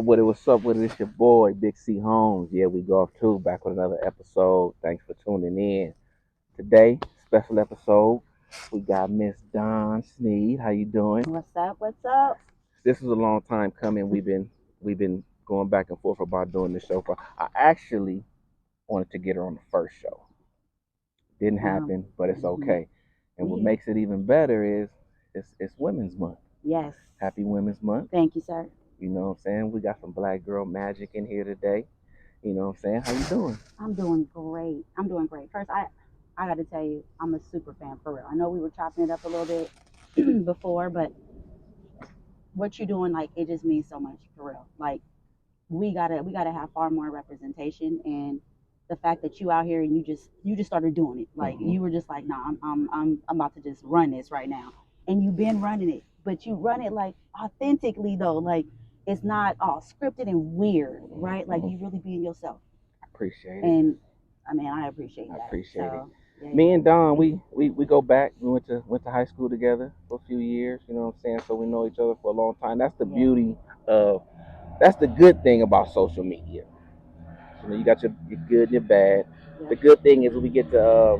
with it? What's up with it? It's your boy, Big C Holmes. Yeah, we golf too. Back with another episode. Thanks for tuning in. Today, special episode. We got Miss Dawn Sneed. How you doing? What's up? What's up? This is a long time coming. We've been going back and forth about doing this show. I actually wanted to get her on the first show. Didn't happen, but it's Mhm. okay. And what Yeah. makes it even better is it's Women's Month. Yes. Happy Women's Month. Thank you, sir. You know what I'm saying? We got some black girl magic in here today. You know what I'm saying? How you doing? I'm doing great. I'm doing great. First, I got to tell you, I'm a super fan for real. I know we were chopping it up a little bit before, but what you're doing, like, it just means so much for real. Like, we gotta have far more representation, and the fact that you out here and you just started doing it, like you were just like, nah, I'm about to just run this right now, and you've been running it, but you run it like authentically though, like it's not all scripted and weird, right? Like you really being yourself, I appreciate it. and I mean I appreciate I that. appreciate it. So yeah, Me and Don, we go back. We went to high school together for a few years. You know what I'm saying? So we know each other for a long time. That's the yeah, beauty of. That's the good thing about social media. You know, you got your good and your bad. yeah, The good thing is we get to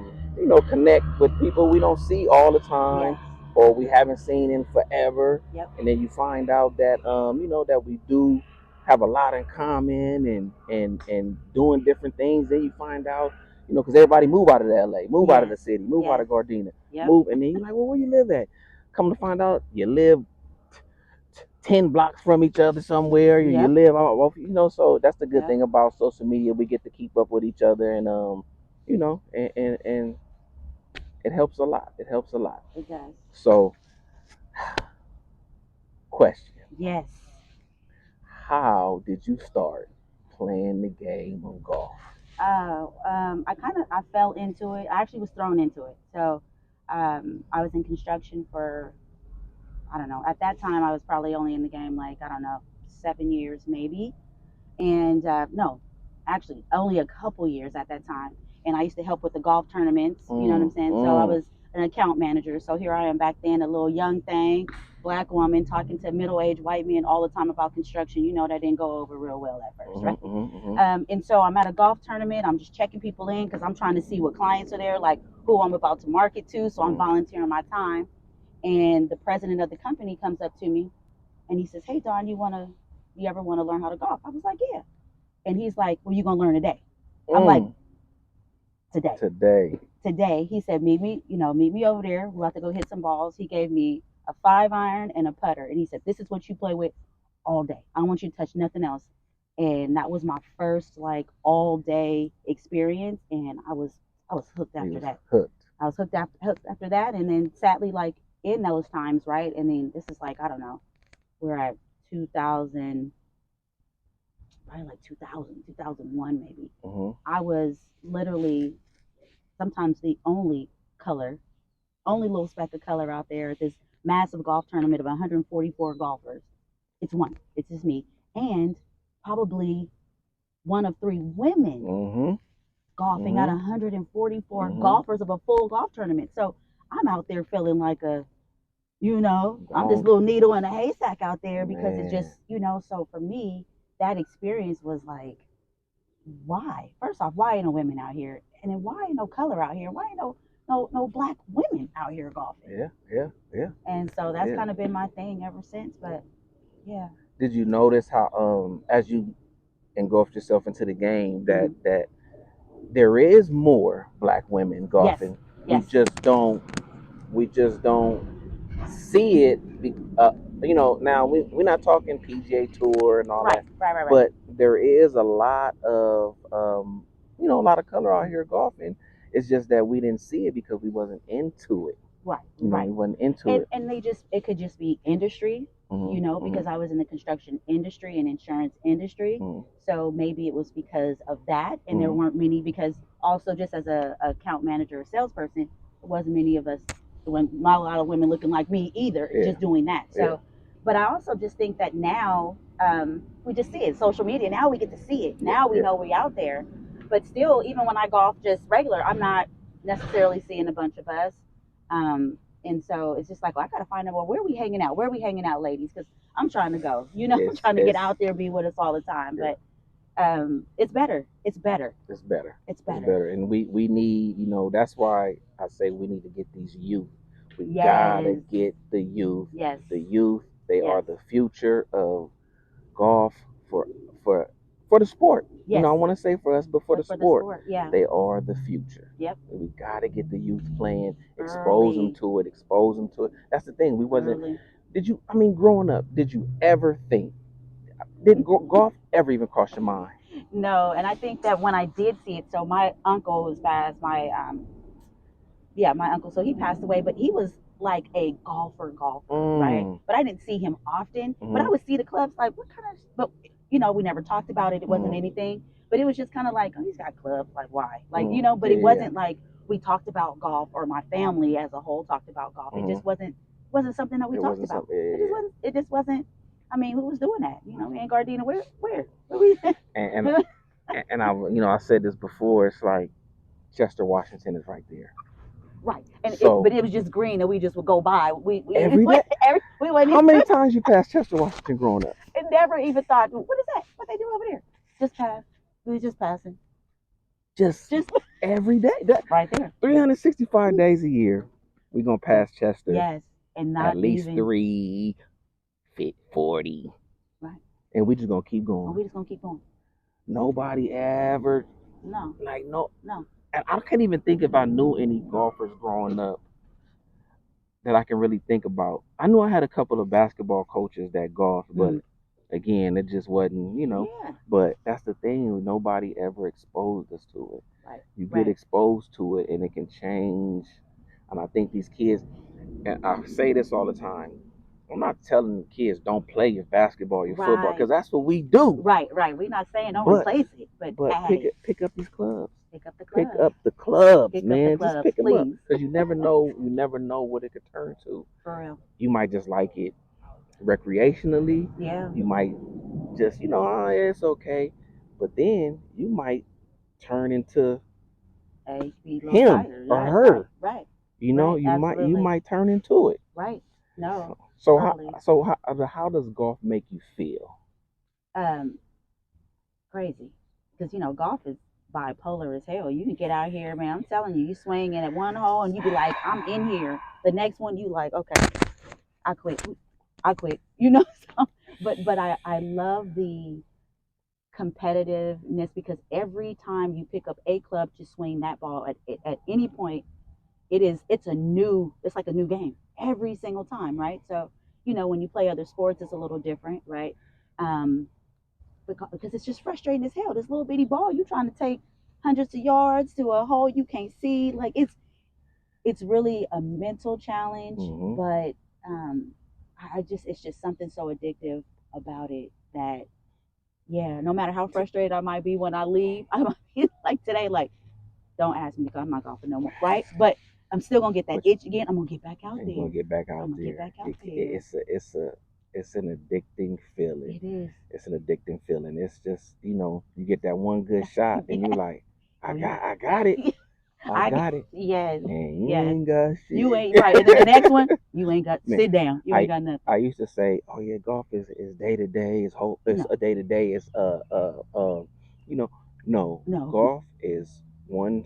connect with people we don't see all the yes, time or we haven't seen in forever, yep, and then you find out that that we do have a lot in common and doing different things. Then you find out, because everybody move out of LA, move out of yes, the city, move out yes, of Gardena, yep, move, and then you're like, well, where you live at? Come to find out, you live 10 blocks from each other somewhere. You yep, live out, so that's the good yep, thing about social media. We get to keep up with each other, and and it helps a lot. It helps a lot. it does, So, question: yes. how did you start playing the game of golf? I fell into it. I actually was thrown into it. So I was in construction for, I don't know, at that time I was probably only in the game like, I don't know, 7 years maybe. And no, actually only a couple years at that time. And I used to help with the golf tournaments, you know what I'm Mm, saying? So I mm, was an account manager. So here I am back then, a little young thing, black woman talking to middle-aged white men all the time about construction. You know, that didn't go over real well at first, right? mm-hmm. And so I'm at a golf tournament. I'm just checking people in because I'm trying to see what clients are there, like who I'm about to market to. So I'm volunteering my time. And the president of the company comes up to me and he says, "Hey, Don, you ever want to learn how to golf?" I was like, "Yeah." And he's like, "Well, you gonna learn today?" I'm like, Mm. "Today." Today. Today, he said, meet me over there. We'll have to go hit some balls. He gave me a 5 iron and a putter. And he said, "This is what you play with all day. I don't want you to touch nothing else." And that was my first like all day experience. And I was hooked He after was that. hooked. I was hooked after that. And then sadly, like in those times, right? And then this is like, I don't know, we're at 2000, probably like 2000, 2001 maybe. Hmm. I was literally sometimes the only color, only little speck of color out there at this massive golf tournament of 144 golfers. It's one. It's just me. And probably one of three women Hmm. golfing out Hmm. of 144 Hmm. golfers of a full golf tournament. So I'm out there feeling like I'm this Gone. little needle in a haystack out there because it's just, Man. so for me, that experience was like, why? First off, why ain't no women out here? And then why ain't no color out here? Why ain't no black women out here golfing? Yeah, yeah, yeah, And so that's yeah. kind of been my thing ever since. But yeah. Did you notice how as you engulfed yourself into the game that Hmm. there is more black women Yes. golfing? We Yes. just don't see it. Now we're not talking PGA Tour and all Right. that, Right. Right. Right. but there is a lot of a lot of color out here golfing. It's just that we didn't see it because we wasn't into it. Right. We Right. wasn't into And it. and it could just be industry, Hmm. because I was in the construction industry and insurance industry. Hmm. So maybe it was because of that, and there Hmm. weren't many because also just as a account manager or salesperson, there wasn't many of us, not a lot of women looking like me either, Yeah, just doing that. yeah, So, but I also just think that now we just see it, social media. Now we get to see it. yeah, Now we yeah. know we're out there. But still, even when I golf just regular, I'm not necessarily seeing a bunch of us. And so it's just like, well, I gotta find out, well, where are we hanging out? Where are we hanging out, ladies? Because I'm trying to go. You know, I'm trying to get it's out there, be with us all the time. yeah, But it's better. It's better. it's better. It's It's better. better, and we need, that's why I say we need to get these youth. We gotta Yes. get the youth. Yes. The youth, they are Yes. the future of golf for for for the sport. Yes. I want to say for us, but for the For the sport, sport, yeah. they are the future. Yep. And we gotta get the youth playing, expose them Early. to it, expose them to it. That's the thing. We wasn't. Early. Did you? I mean, growing up, did you ever think? Did golf ever even cross your mind? No, and I think that when I did see it, so my uncle was passed, yeah, my uncle, so he passed away, but he was like a golfer, right? Mm, But I didn't see him often. But I mm, would see the clubs like, what kind of, but we never talked about it. It wasn't mm, anything, but it was just kind of like, oh, he's got clubs, like why? Like, but yeah, it yeah. wasn't like we talked about golf or my family as a whole talked about golf. It Mm. just wasn't something that we It talked wasn't about. something. It just wasn't. I mean, who was doing that? Me and Gardena, where we? And and I, I said this before. It's like Chester Washington is right there. Right, and So but it was just green, and we just would go by. every day. We wouldn't. How many times you passed Chester Washington growing up? And never even thought, what is that? What they do over there? Just pass. We were just passing. Just every day. Right there. 365 days a year, we're gonna pass Chester. Yes, and not at least even 40. right. And we just gonna keep And going. we just gonna keep going. Nobody ever No, no. no. And I can't even think if I knew any golfers growing up that I can really think about. I knew I had a couple of basketball coaches that golfed, but again, it just wasn't, Yeah. But that's the thing, nobody ever exposed us to it. Right. You get Right. exposed to it and it can change. And I think these kids, and I say this all the time, I'm not telling kids don't play your basketball, your football, Right. because that's what we do. Right. We're not saying don't But- replace it, but add it. pick up these clubs. Pick up the Pick club. up the clubs, Pick up the man. clubs, Just pick them up, please. because you never know. You never know what it could turn to. For real. You might just like it recreationally. Yeah. You might just, it's okay. But then you might turn into Hey, be a little him tighter. or Yeah, her. Right. You Right, you absolutely. might turn into it. Right. No. So Early. how does golf make you feel? Crazy, because golf is bipolar as hell. You can get out here, man. I'm telling you, you swing in at one hole and you be like, I'm in here. The next one, you like, okay, I quit. So, but I love the competitiveness, because every time you pick up a club to swing that ball at any point, it's like a new game every single time, right? So when you play other sports, it's a little different, right? Because it's just frustrating as hell. This little bitty ball, you trying to take hundreds of yards to a hole you can't see. Like it's really a mental challenge, Mhm. but it's just something so addictive about it that, yeah, no matter how frustrated I might be when I leave, I might be like today, like, don't ask me because I'm not golfing no more, right? But I'm still gonna get that itch again. I'm gonna get back out And there. you're gonna get back out I'm gonna there. get back out there. It's an addicting feeling. It is. It's an addicting feeling. It's just, you get that one good shot and you're like, I got it. I got it. Yes. And you Yes. ain't got shit. You ain't right. And then the next one, you ain't got. Man, Sit down. You ain't got nothing. I used to say, oh yeah, golf is day to day. It's No. a day to day. It's no. No. Golf is one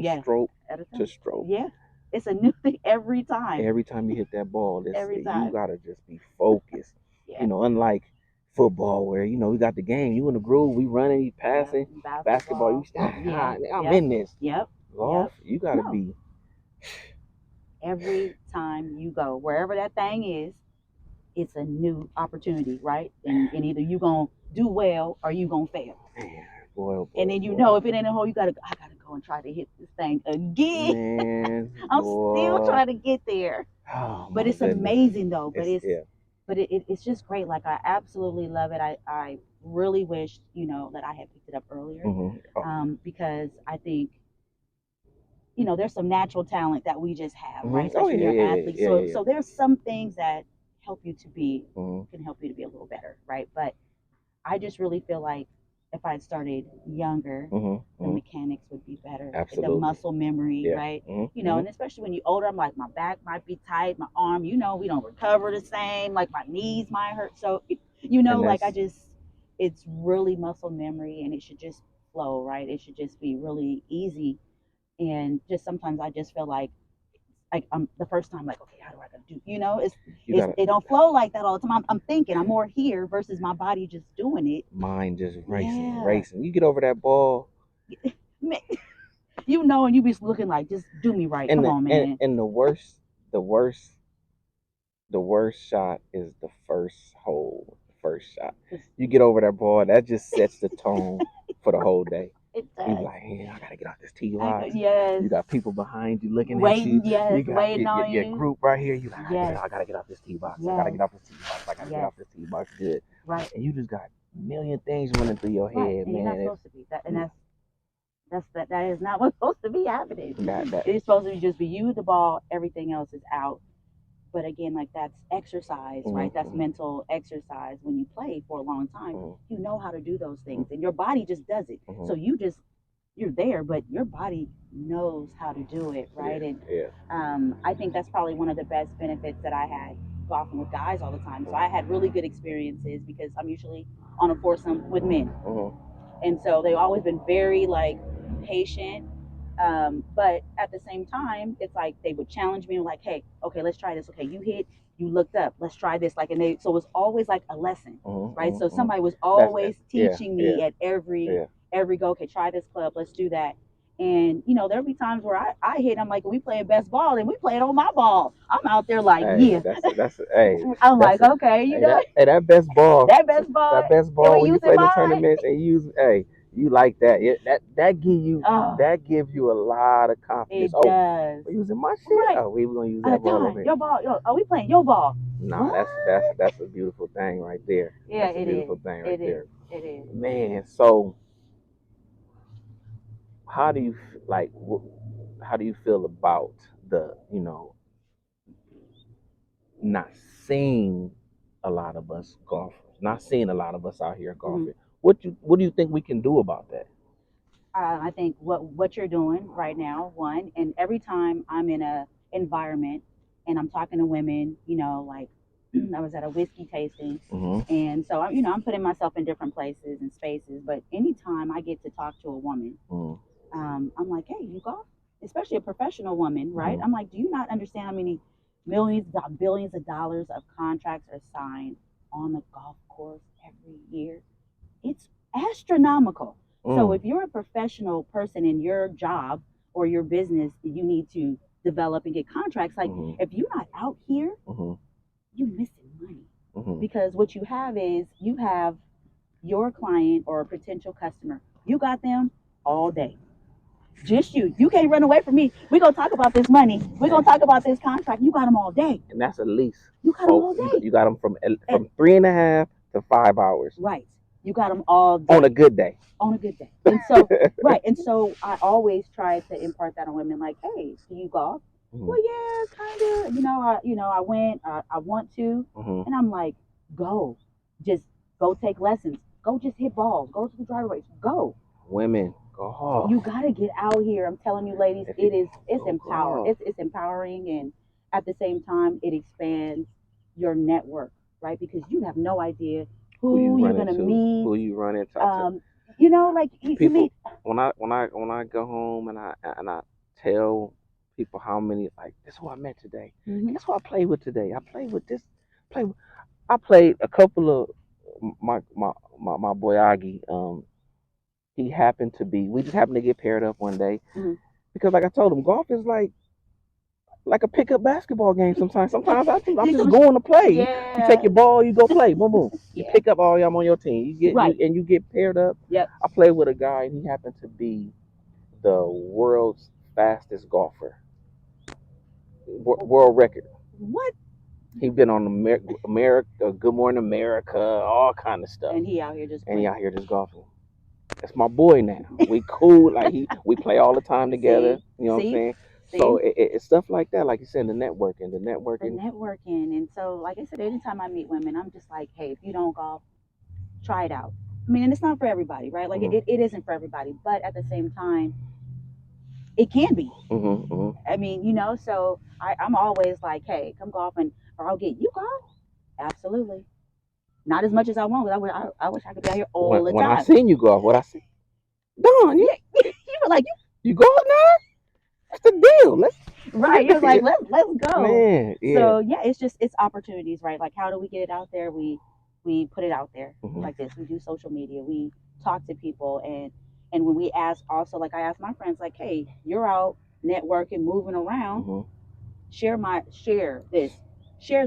Yeah. stroke At a time. to stroke. Yeah. It's a new thing every time. Every time you hit that ball, Every time. you gotta just be focused. Yeah. Unlike football where we got the game, you in the groove, we running, you passing. Yep. Basketball, you Yeah. I'm in this. Yep. Golf, you gotta No. be. Every time you go, wherever that thing is, it's a new opportunity, right? And either you gonna do well or you gonna fail. Man, boy, oh boy, And then if it ain't a hole, I gotta go and try to hit this thing again. Man, I'm boy. still trying to get there. Oh, But my it's goodness. amazing though. But yeah. it's just great. Like, I absolutely love it. I really wish that I had picked it up earlier, Mhm. Oh. because I think there's some natural talent that we just have, Mhm. right? Especially when you're an athlete. Yeah. So there's some things that help you to be Mhm. can help you to be a little better, right? But I just really feel like if I had started younger, the Mm-hmm. mechanics would be better. The Absolutely. muscle memory, Yeah. right? You know, Mm-hmm. and especially when you're older, I'm like, my back might be tight, my arm, you know, we don't recover the same, like my knees might hurt. So, you know, And like that's it's really muscle memory and it should just flow, right? It should just be really easy. And just sometimes I just feel like I'm the first time, like, okay, how do I gotta do? You know, you gotta it don't flow like that all the time. I'm thinking, I'm more here versus my body just doing it. mind just racing, Yeah, racing. You get over that ball, you know, and you be looking like, just do me right. and Come on, man. the worst, the worst, the worst shot is the first hole, the first shot. You get over that ball, that just sets the tone for the whole day. It You be does. like, hey, I gotta get off this tee box. Yes, You got people behind you looking at you. waiting. Yes, You got waiting on your you. group right here. You like, Yes, I gotta get off this tee box. I gotta yes, get off this tee box. I gotta get yes. off this tee box. Good. Right, And you just got a million things running through your right. head, And you're not man. supposed to be that, and that is not what's supposed to be happening. That It is supposed to be just be you, the ball. Everything else is out. But again, like that's exercise, right? That's mm-hmm. mental exercise. When you play for a long time, Mm-hmm. you know how to do those things, and your body just does it. So you're there, but your body knows how to do it, right? And Yeah. I think that's probably one of the best benefits that I had golfing with guys all the time. So I had really good experiences because I'm usually on a foursome with men, and so they've always been very like patient. But at the same time, it's like they would challenge me, like, "Hey, okay, let's try this. Okay, you hit, you looked up. Let's try this." Like, and they so it was always like a lesson, right? So somebody was always teaching me at every go. Okay, try this club. Let's do that. And you know, there'll be times where I hit. I'm like, we playing best ball, and we playing on my ball. I'm out there like, Hey, yeah. that's hey. I'm That's like, okay, you hey, know, that best ball, that best ball, that best and ball we when you using play in the mine. tournaments and you use hey, you like that. Oh, That gives you a lot of confidence. it Oh, does. we're using my shit. Right. Oh, we were gonna use that ball over Don, here. your ball. Are we playing your ball? Nah, What? that's a beautiful thing right there. Yeah, That's a it beautiful is. thing right It is. there. It is. Man, so how do you like? How do you feel about the not seeing a lot of us golfers, not seeing a lot of us out here Mhm. golfing? What do you think we can do about that? I think what you're doing right now, one, and every time I'm in a environment and I'm talking to women, you know, like I was at a whiskey tasting, Mm-hmm. and so you know I'm putting myself in different places and spaces. But anytime I get to talk to a woman, I'm like, hey, you golf, especially a professional woman, right? I'm like, do you not understand how many millions, billions of dollars of contracts are signed on the golf course every year? It's astronomical. So if you're a professional person in your job or your business, you need to develop and get contracts. Like if you're not out here, you're missing money because what you have is you have your client or a potential customer. You got them all day. Just you. You can't run away from me. We're gonna talk about this money. We're gonna talk about this contract. You got them all day. And that's at least You got them all day. You got them from 3.5 to 5 hours. Right. You got them all day. On a good day. On a good day. And so, right. And so I always try to impart that on women like, hey, do you golf? Well, yeah, kind of. I went, I want to. And I'm like, go. Just go take lessons. Go just hit balls. Go to the driver range. Go. Women, golf. You got to get out here. I'm telling you, ladies, it's empowering. It's empowering. And at the same time, it expands your network, right? Because you have no idea who you're gonna meet, who you run into. You know, like people. You meet. When I go home and I tell people how many, like, this is who I met today. Guess who I played with today? I played with this. I played a couple of my boy Aggie. He happened to be. We just happened to get paired up one day because, like I told him, golf is like a pickup basketball game sometimes. Sometimes I'm just going to play. Yeah. You take your ball, you go play. Boom, boom. You Yeah. pick up all y'all on your team. You get Right. you get paired up. Yep. I played with a guy, and he happened to be the world's fastest golfer, world record. What? He been on America, Good Morning America, all kind of stuff. And he out here just golfing. That's my boy now. We cool. Like we play all the time together. You know what I'm saying? So it's stuff like that, like you said, the networking. The networking. And so, like I said, anytime I meet women, I'm just like, hey, if you don't golf, try it out. mean, and it's not for everybody, right? Like Mhm. it isn't for everybody, but at the same time, it can be. Mhm. Mhm. I mean, so I'm always like, hey, come golf or I'll get you golf. Absolutely. Not as much as I want, but I wish I could be out here all the When I time. seen you golf, what I see, Don, Yeah, you were like, you golf now? What's the deal? Let's right. You was like, let's go. man, yeah. So yeah, it's opportunities, right? Like how do we get it out there? We put it out there Mhm. like this. We do social media. We talk to people and when we ask also like I ask my friends like, hey, you're out networking, moving around, Mhm. share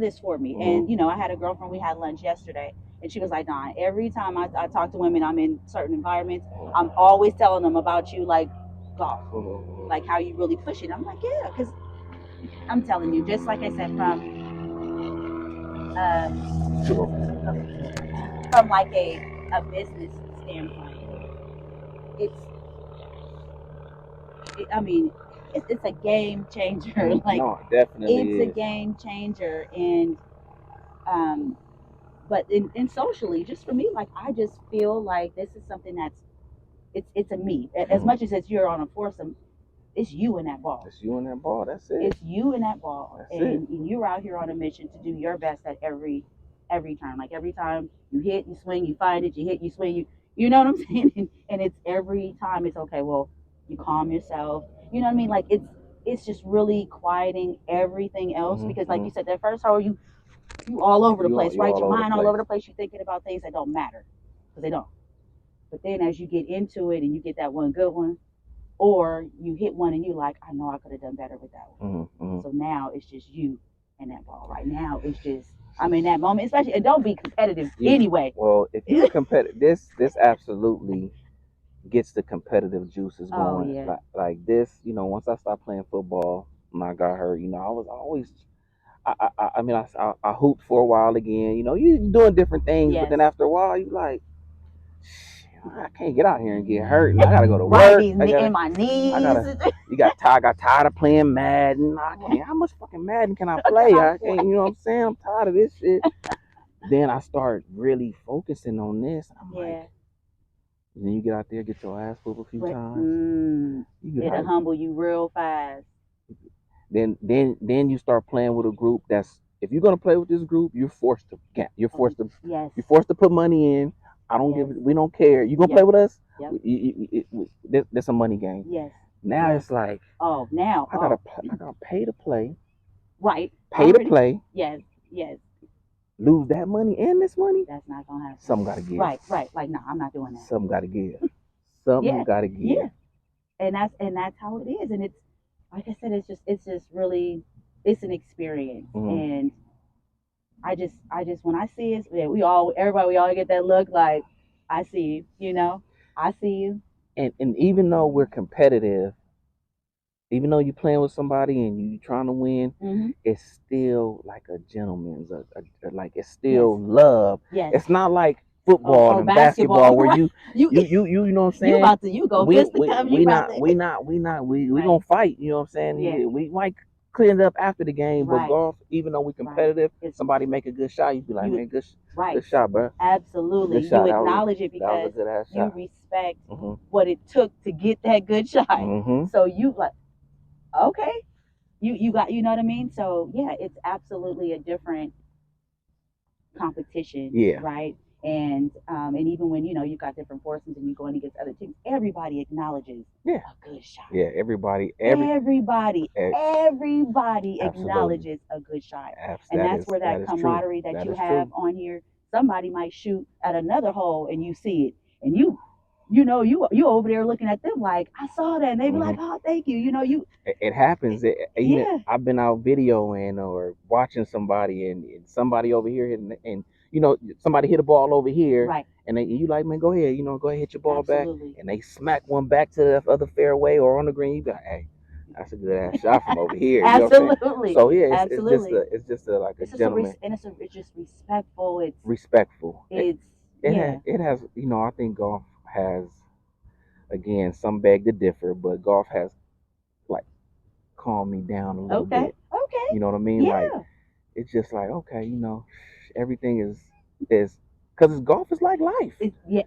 this for me. Mhm. And I had a girlfriend, we had lunch yesterday, and she was like, Don, every time I talk to women, I'm in certain environments, I'm always telling them about you, like golf, Mhm. like how you really push it. I'm like, yeah, because I'm telling you, just like I said, uh, from like a business standpoint, it's I mean, it's a game changer. Like No, it definitely it's a is. game changer, and um, but in socially, just for me, like I just feel like this is something that's it's a me. As Mhm. much as it's you're on a foursome, it's you in that ball. It's you and that ball. That's it. It's you in that ball, That's it. and you're out here on a mission to do your best at every time. Like every time you hit, you swing, you find it, you hit, you swing, you know what I'm saying? And it's every time it's okay. Well, you calm yourself. You know what I mean? Like it's just really quieting everything else Mhm. because, like Mhm. you said, that first hole you all over the place, You right? all Your over the mind all over place. the place. You're thinking about things that don't matter because they don't. But then as you get into it and you get that one good one, or you hit one and you like, I know I could have done better with that one. Mhm. Mhm. So now it's just you and that ball. Right now it's just I'm in that moment, especially and don't be competitive Yeah. anyway. Well, if you competitive, this absolutely gets the competitive juices Oh going. yeah. Like this, once I stopped playing football, when I got hurt, I was always. I mean, I hooped for a while again. You doing different things, but Yes. then after a while, you like, I can't get out here and get hurt, and I gotta go to Right, work. these in my I knees. gotta. I got tired of playing Madden. I can't. How much fucking Madden can I play? Can I I play? can't. You know what I'm saying? I'm tired of this shit. Then I start really focusing on this. I'm like, Yeah. then you get out there, get your ass whooped a few But times. You be it'll like, humble you real fast. then you start playing with a group that's if you're gonna play with this group, Oh, yes. you're forced to put money in. I don't Yes. we don't care. You gonna play Yep. with us? Yep. There's a money game. Yes. Now Yes. it's like Oh, now. Oh, I gotta pay to play, right. pay to Already. play, Yes. Yes. lose that money and this money. That's not gonna happen. Something gotta give. Right. Right. Like, no, I'm not doing that. Something gotta give. Something Yeah. gotta give. Yeah. And that's how it is. And it's like I said, it's just really it's an experience. Mhm. And I just when I see it, yeah, we all get that look like I see you, I see you. And even though we're competitive, even though you're playing with somebody and you trying to win, Hmm. it's still like a gentleman's, like it's Yes. still love. Yes. It's not like football Or and basketball basketball, where right? You you know what I'm you saying. about to you go fisticuffs, you about to We right. gonna fight. You know what I'm saying. Yeah. We might clean it up after the game, but Right. golf, even though we're Right. competitive, It's somebody make a good shot, you be like, you man, good, right. good shot, bro. Absolutely. Good You shot. acknowledge it That was a because good ass you shot. respect Mhm. what it took to get that good shot. Mhm. So you like, okay, you got, you know what I mean? So yeah, it's absolutely a different competition, Yeah. right? And even when you've got different forces and you're going against other teams, everybody acknowledges Yeah. a good shot. Yeah. Everybody. Everybody Absolutely. acknowledges a good shot, and That that's is where that that is true. camaraderie that That you is have true. on here. Somebody might shoot at another hole and you see it, and you over there looking at them like I saw that, and they be like, Mhm. oh, thank you. It happens. Even Yeah, I've been out videoing or watching somebody, and somebody over here, and somebody hit a ball over here, right, and you like, man, go ahead, go ahead, hit your ball back, absolutely. and they smack one back to the other fairway or on the green. You be like, hey, that's a good ass shot from over here. You know what I'm saying? Absolutely, So yeah, absolutely. it's just a like a It's just gentleman, and it's just respectful. respectful. It's Has yeah, I think golf has again some beg to differ, but golf has like calmed me down a little okay, bit. okay, You know what I mean? Like yeah, it's just like okay, everything is because golf is like life. yeah.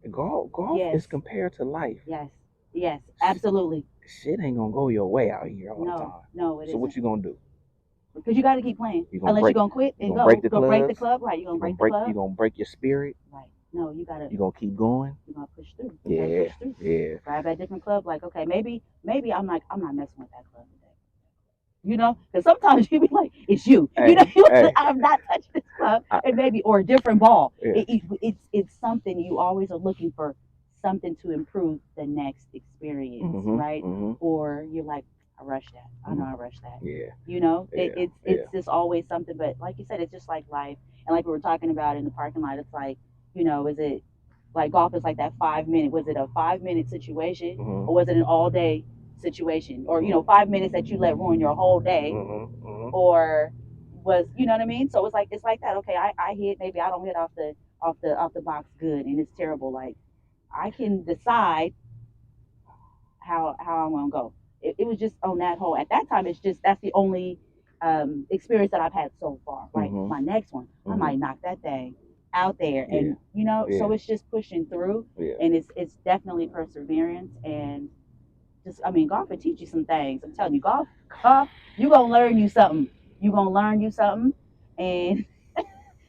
Golf Yes, is compared to life. yes, yes, absolutely. Shit ain't gonna go your way out here all the No, time. no, it So what isn't. you gonna do? Because you got to keep playing. You gonna Unless you're break? gonna quit You and gonna break go, the go break the clubs? club, right? You're gonna break the You club, gonna break your spirit? right? No, you gotta. You gonna keep going? You're gonna push through. You gotta Yeah, push through. yeah. Grab that different club. Like, okay, maybe I'm like, I'm not messing with that club today. You know, because sometimes you be like, it's you. Hey, You know, hey. I'm not touching this club, I, and maybe or a different ball. yeah. It's something you always are looking for something to improve the next experience, right? Or you're like, I rushed that. I know I rushed that. Yeah. You know, Yeah. it's just always something. But like you said, it's just like life, and like we were talking about in the parking lot. It's like, you know, is it like golf is like that 5 minute? Was it a 5 minute situation, or was it an all day situation, or you know, 5 minutes that you let ruin your whole day, or was, you know what I mean? So it's like that. Okay, I hit, maybe I don't hit off the box good, and it's terrible. Like I can decide how I'm gonna go. It was just on that hole at that time. It's just that's the only experience that I've had so far. Right, my next one, I might knock that thing out there, and you know, so it's just pushing through, and it's definitely perseverance, and just, I mean, golf will teach you some things. I'm telling you, golf, you gonna learn you something. You gonna learn you something, and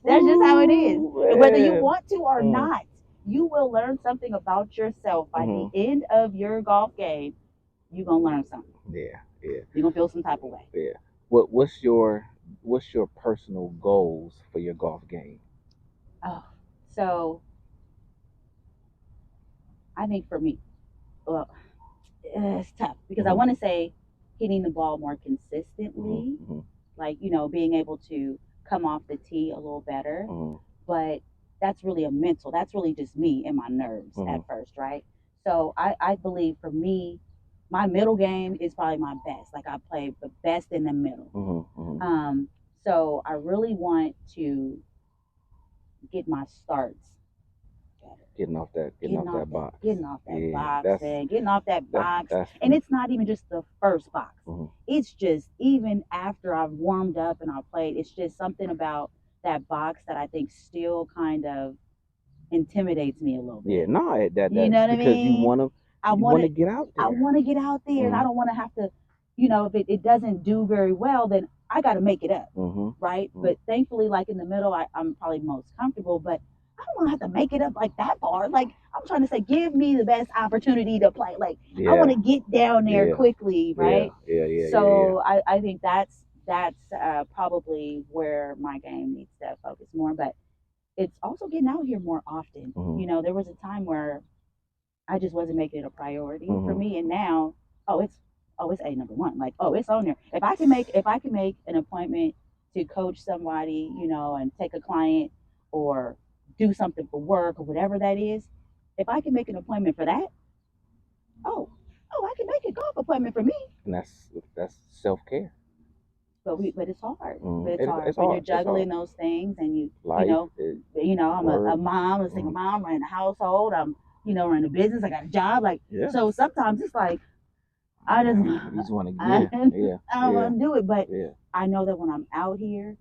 that's just how it is. And whether you want to or not, you will learn something about yourself by the end of your golf game. You gonna learn something. Yeah, yeah. You're gonna feel some type of way. Yeah. What's your personal goals for your golf game? Oh, so I think for me, well, it's tough because I want to say hitting the ball more consistently, like, you know, being able to come off the tee a little better. But that's really a mental, that's really just me and my nerves at first, right? So I believe for me, my middle game is probably my best. Like I play the best in the middle. So I really want to get my starts better. Getting off that box. Getting off that Yeah, box, man. Getting off that box. that's And it's not even just the first box. It's just even after I've warmed up and I've played, it's just something about that box that I think still kind of intimidates me a little bit. Yeah, no, that You know what I because mean? you want to get out there. I want to get out there, and I don't want to have to, you know, if it doesn't do very well, then I got to make it up, right? But thankfully, like in the middle, I'm probably most comfortable, but I don't want to have to make it up like that far. Like I'm trying to say, give me the best opportunity to play. Like I want to get down there quickly, right? So I think that's probably where my game needs to focus more, but it's also getting out here more often. You know, there was a time where I just wasn't making it a priority for me, and now, it's a number one. Like, it's on there. If I can make an appointment to coach somebody, you know, and take a client or do something for work or whatever that is, if I can make an appointment for that, I can make a golf appointment for me. And that's self-care. But it's hard. But It's hard hard. when you're juggling those things, and Life, you know, I'm work. a mom, a single mom, running a household. I'm, you know, running a business. I got a job. Like, so sometimes it's like I You just want to get. I don't want to do it, but I know that when I'm out here,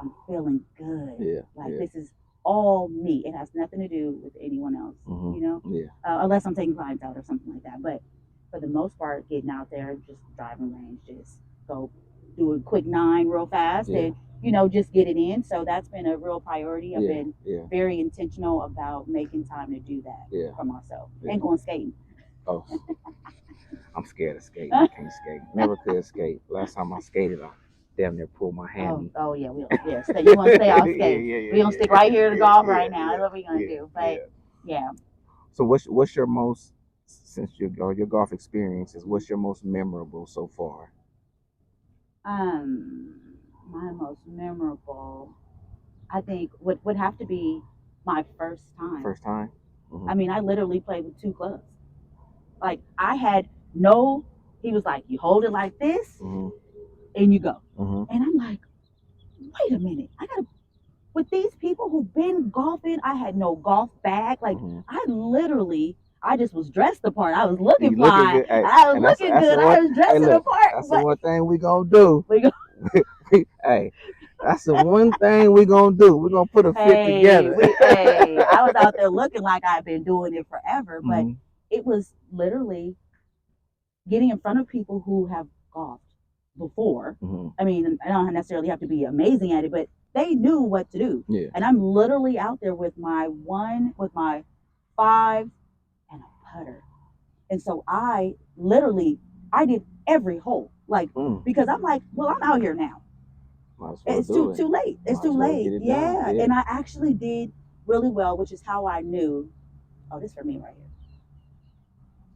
I'm feeling good. Like this is all me. It has nothing to do with anyone else. You know, unless I'm taking clients out or something like that. But for the most part, getting out there, just driving range, just go do a quick 9 real fast, and you know, just get it in. So that's been a real priority. I've been very intentional about making time to do that for myself, and going skating. Oh, I'm scared of skating. I can't skate. Never could skate. Last time I skated, I damn near pulled my hand. Oh yeah, you want to stay off skate. We gonna stick right here to golf right now. That's what we gonna do. But So what's your most, since your golf experiences, what's your most memorable so far? My most memorable, I think, would have to be my first time. First time? I mean, I literally played with 2 clubs. Like I had no. He was like, you hold it like this, and you go. And I'm like, wait a minute, I gotta. With these people who've been golfing, I had no golf bag. Like I just was dressed the part. I was looking fine. I was looking good. I was dressing the part. That's the one thing we gonna do. We go. Hey, That's the one thing we're gonna do. We're gonna put a fit together. I was out there looking like I've been doing it forever, but Mhm. it was literally getting in front of people who have golfed before. Mhm. I mean, I don't necessarily have to be amazing at it, but they knew what to do. Yeah. And I'm literally out there with my five and a putter. And so I did every hole. Like, because I'm like, well, I'm out here now. Might as well It's do it. too late. It's Might too as well late. get it Yeah. done. Yeah. And I actually did really well, which is how I knew, oh, this is for me right here.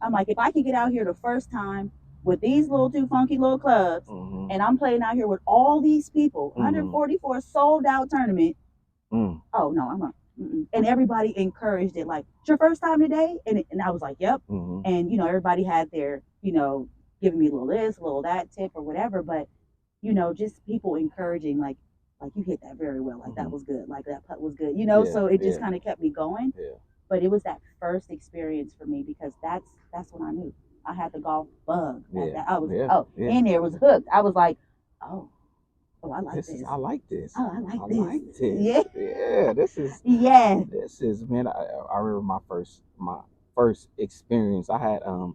I'm like, if I can get out here the first time with these little two funky little clubs, Mhm. and I'm playing out here with all these people, 144 sold out tournament. Oh no, I'm not. And everybody encouraged it. Like, it's your first time today, and I was like, yep. And everybody had their giving me a little this, a little that tip or whatever. But just people encouraging, like you hit that very well, like that was good, like that putt was good. Yeah, So it just yeah. kind of kept me going. Yeah. But it was that first experience for me because that's when I knew I had the golf bug. Yeah. I was Yeah. Yeah. in there, was hooked. I was like, oh, I like this. I like this. Oh, I like I this. like this. Yeah. Yeah. This is. Yeah. This is, man. I remember my first experience. I had a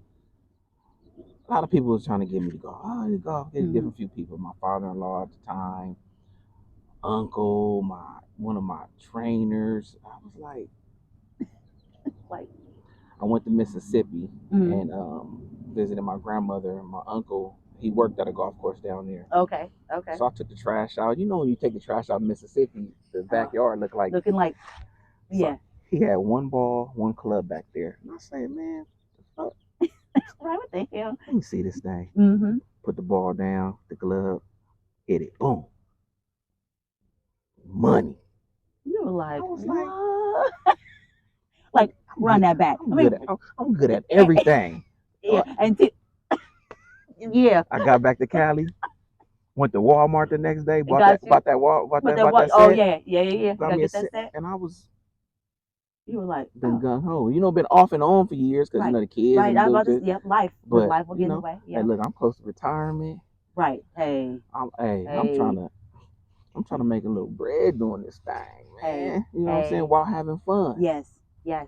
lot of people was trying to get me to go. Oh, you go. Get different few people. My father-in-law at the time, uncle, one of my trainers. I was like, I went to Mississippi and visited my grandmother and my uncle. He worked at a golf course down there. Okay. So I took the trash out. When you take the trash out in Mississippi, the backyard looked like looking like, yeah. So he had one ball, one club back there. And I said, man, what the Right, what the hell? Let me see this thing. Put the ball down, the glove, hit it, boom. Money. You were like, I was what? Like, run that back. I'm good at everything. Yeah, yeah. I got back to Cali, went to Walmart the next day, bought that set. Oh yeah. You Got gotta me a get that set. and I was You were like, been gung ho. Been off and on for years because the kids. Right, and I was about to say, yep, life. But life will get in the way. Yeah. Hey, look, I'm close to retirement. Right. Hey. I'm trying to make a little bread doing this thing, man. You know what I'm saying? While having fun. Yes.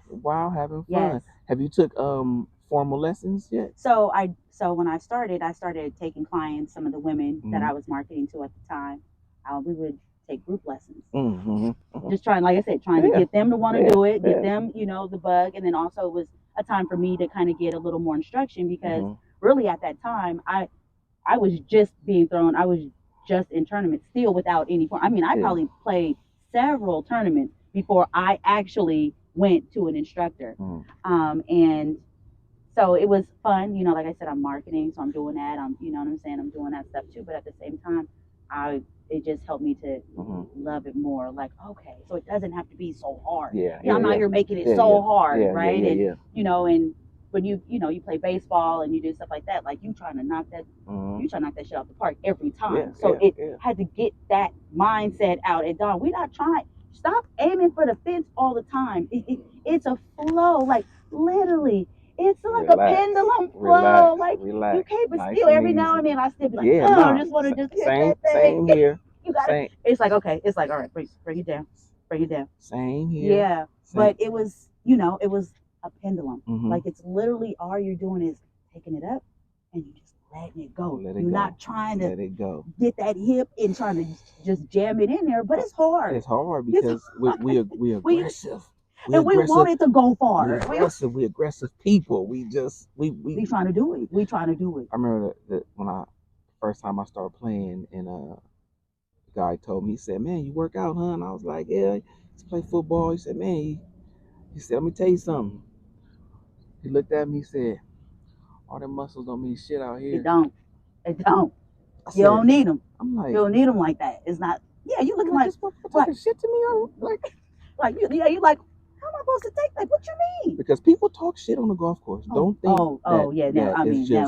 While having fun. Yes. Have you took formal lessons yet? So when I started taking clients, some of the women that I was marketing to at the time. We would take group lessons. Just trying to get them to want to do it, get them, the bug, and then also it was a time for me to kind of get a little more instruction because really at that time I was just being thrown. I was just in tournaments still without any form. I mean, I probably played several tournaments before I actually went to an instructor. And so it was fun, like I said, I'm marketing, so I'm doing that. I'm doing that stuff too. But at the same time, it just helped me to love it more. Like, okay, so it doesn't have to be so hard. I'm out here making it so hard, right? And and when you play baseball and you do stuff like that, like you trying to knock that shit out the park every time. So it had to get that mindset out. And Dawn, we're not trying. Stop aiming for the fence all the time. It's a flow, like literally. It's like a pendulum flow. Relax. You can't, but still every now and then I still be like, I just want to just hit that thing. Same here. You got it. It's like, okay. It's like, all right, bring it down. Bring it down. Same here. Yeah. But it was, it was a pendulum. Like it's literally all you're doing is taking it up and you just letting it go. You're not trying to let it go. Get that hip and trying to just jam it in there, but it's hard. It's hard because we're aggressive. And we want it to go far. We're aggressive people. We trying to do it. We trying to do it. I remember that when first time I started playing, and the guy told me, he said, "Man, you work out, huh?" And I was like, "Yeah, I play football." He said, "Man," he said, "Let me tell you something." He looked at me, he said, "All them muscles don't mean shit out here." It don't. You don't need them. I'm like, you don't need them like that. It's not. Yeah, you looking like talking shit to me, or like you. Yeah, you like. How am I supposed to take that? What you mean? Because people talk shit on the golf course. Don't think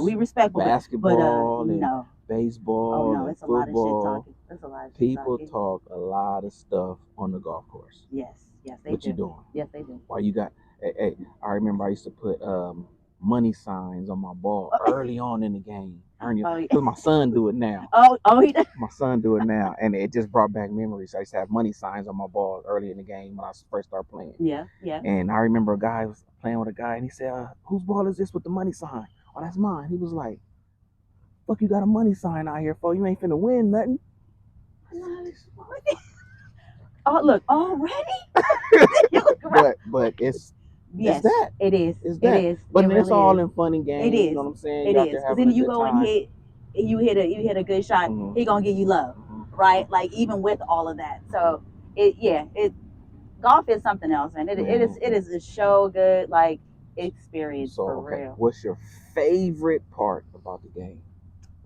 we respectful basketball but, and baseball. No, it's football. A lot of shit talking. There's a lot of shit people talking. talk a lot of stuff on the golf course. Yes, they do. What you doing? Yes, they do. Why you got? Hey, I remember I used to put money signs on my ball early on in the game. Oh, yeah. Because my son do it now. He does. My son do it now, and it just brought back memories. I used to have money signs on my ball early in the game when I first started playing. Yeah. And I remember a guy was playing with a guy, and he said, "Whose ball is this with the money sign?" "Oh, that's mine." He was like, "Fuck, you got a money sign out here, for you ain't finna win nothing." Oh, look, already? but it's yes, it's that. It is. It's that. It is. But it it's really all is. in fun and games. It is. You know what I'm saying? It You're out is. there Because having then a you good go time. and you hit a good shot. Mhm. He gonna give you love, Mhm. right? Like even with all of that. So golf is something else, man. It is a show good like experience for real. What's your favorite part about the game?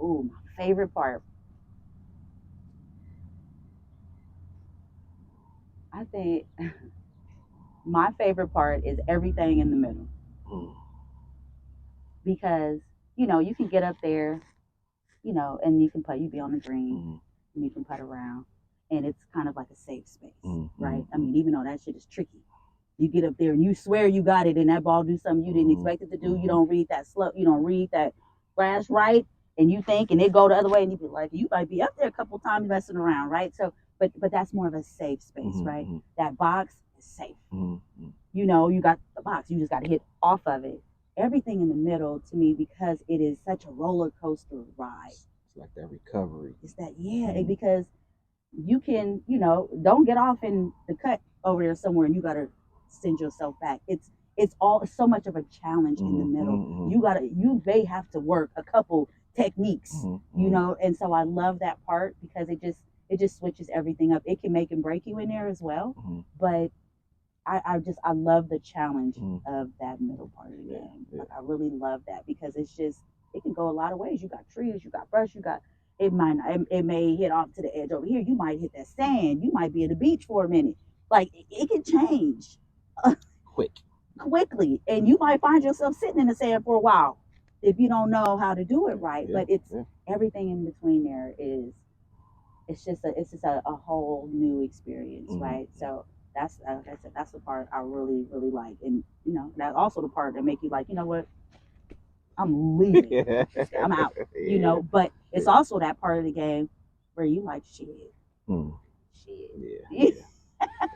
Ooh, my favorite part. I think my favorite part is everything in the middle. Mm. Because, you can get up there, and you can play, you be on the green, Mm. and you can putt around, and it's kind of like a safe space, Mm. right? I mean, even though that shit is tricky, you get up there and you swear you got it, and that ball do something you didn't expect it to do. You don't read that slope, you don't read that grass right, and you think, and it go the other way, and you be like, you might be up there a couple times messing around, right? So, but that's more of a safe space, right? That box is safe. You got the box, you just got to hit off of it. Everything in the middle to me, because it is such a roller coaster ride. It's like that recovery. It's that, because you can, don't get off in the cut over there somewhere and you got to send yourself back. It's so much of a challenge in the middle. You may have to work a couple techniques, and so I love that part because it just switches everything up. It can make and break you in there as well, but I love the challenge of that middle part of the game. Like I really love that because it can go a lot of ways. You got trees, you got brush, it may hit off to the edge over here. You might hit that sand. You might be at the beach for a minute. Like it can change quickly, and you might find yourself sitting in the sand for a while if you don't know how to do it right. But it's everything in between there is it's just a whole new experience, right? So that's like I said, that's the part I really really like, and that's also the part that make you like, you know what, I'm leaving, I'm out, But it's also that part of the game where you like shit.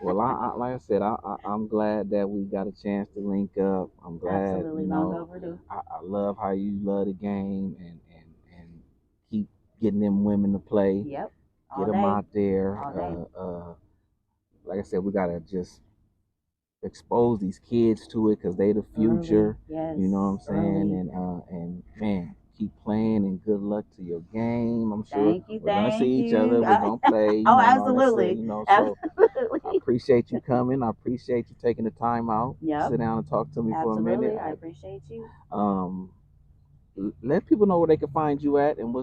Well, I like I said, I'm glad that we got a chance to link up. I'm glad. Absolutely, long overdue. I love how you love the game and keep getting them women to play. Yep. Get them out there. Like I said, we gotta just expose these kids to it because they the future. Yes. You know what I'm saying? And man, keep playing and good luck to your game. I'm sure we're gonna see each other. We're gonna play. Absolutely. So absolutely. I appreciate you coming. I appreciate you taking the time out. Yep. Sit down and talk to me for a minute. I appreciate you. Let people know where they can find you at and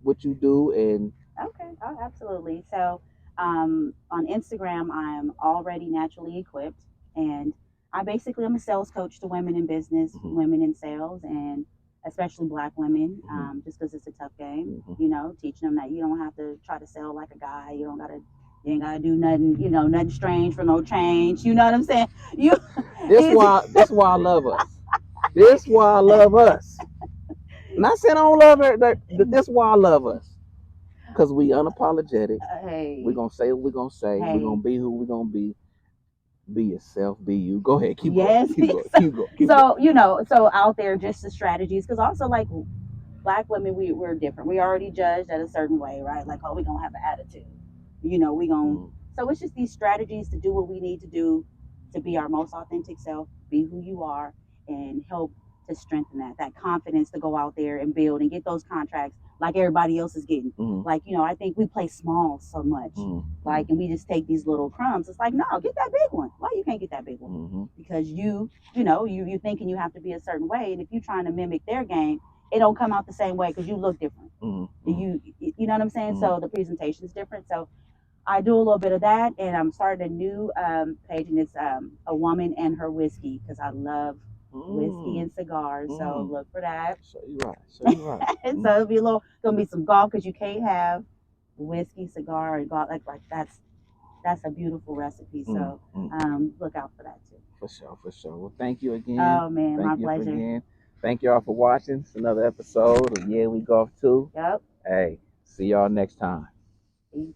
what you do and. Okay. Oh, absolutely. So on Instagram, I'm already naturally equipped, and I'm a sales coach to women in business, women in sales, and especially Black women, just because it's a tough game. Teaching them that you don't have to try to sell like a guy. You ain't gotta do nothing. Nothing strange for no change. You know what I'm saying? That's why I love us. This why I love us. Not saying I don't love her. That's why I love us. Because we unapologetic. We're going to say what we're going to say. We're going to be who we're going to be. Be yourself. Be you. Go ahead. Keep going. So out there, just the strategies. Because also, like, Black women, we're different. We already judged at a certain way, right? Like, oh, we're going to have an attitude. We going to. So it's just these strategies to do what we need to do to be our most authentic self, be who you are, and help to strengthen that confidence to go out there and build and get those contracts like everybody else is getting. Like, I think we play small so much, like, and we just take these little crumbs. It's like, no, get that big one. Why you can't get that big one? Because you thinking you have to be a certain way, and if you're trying to mimic their game, it don't come out the same way because you look different. You know what I'm saying? So the presentation is different. So I do a little bit of that, and I'm starting a new page, and it's a woman and her whiskey, because I love whiskey and cigars. So look for that. So you right. So it'll be gonna be some golf, because you can't have whiskey, cigar, and golf. Like that's that's a beautiful recipe. So look out for that too. For sure, for sure. Well, thank you again. Oh man, my Thank you pleasure. again. Thank y'all for watching. It's another episode of Yeah We Golf Too. Yep. Hey, see y'all next time. Peace.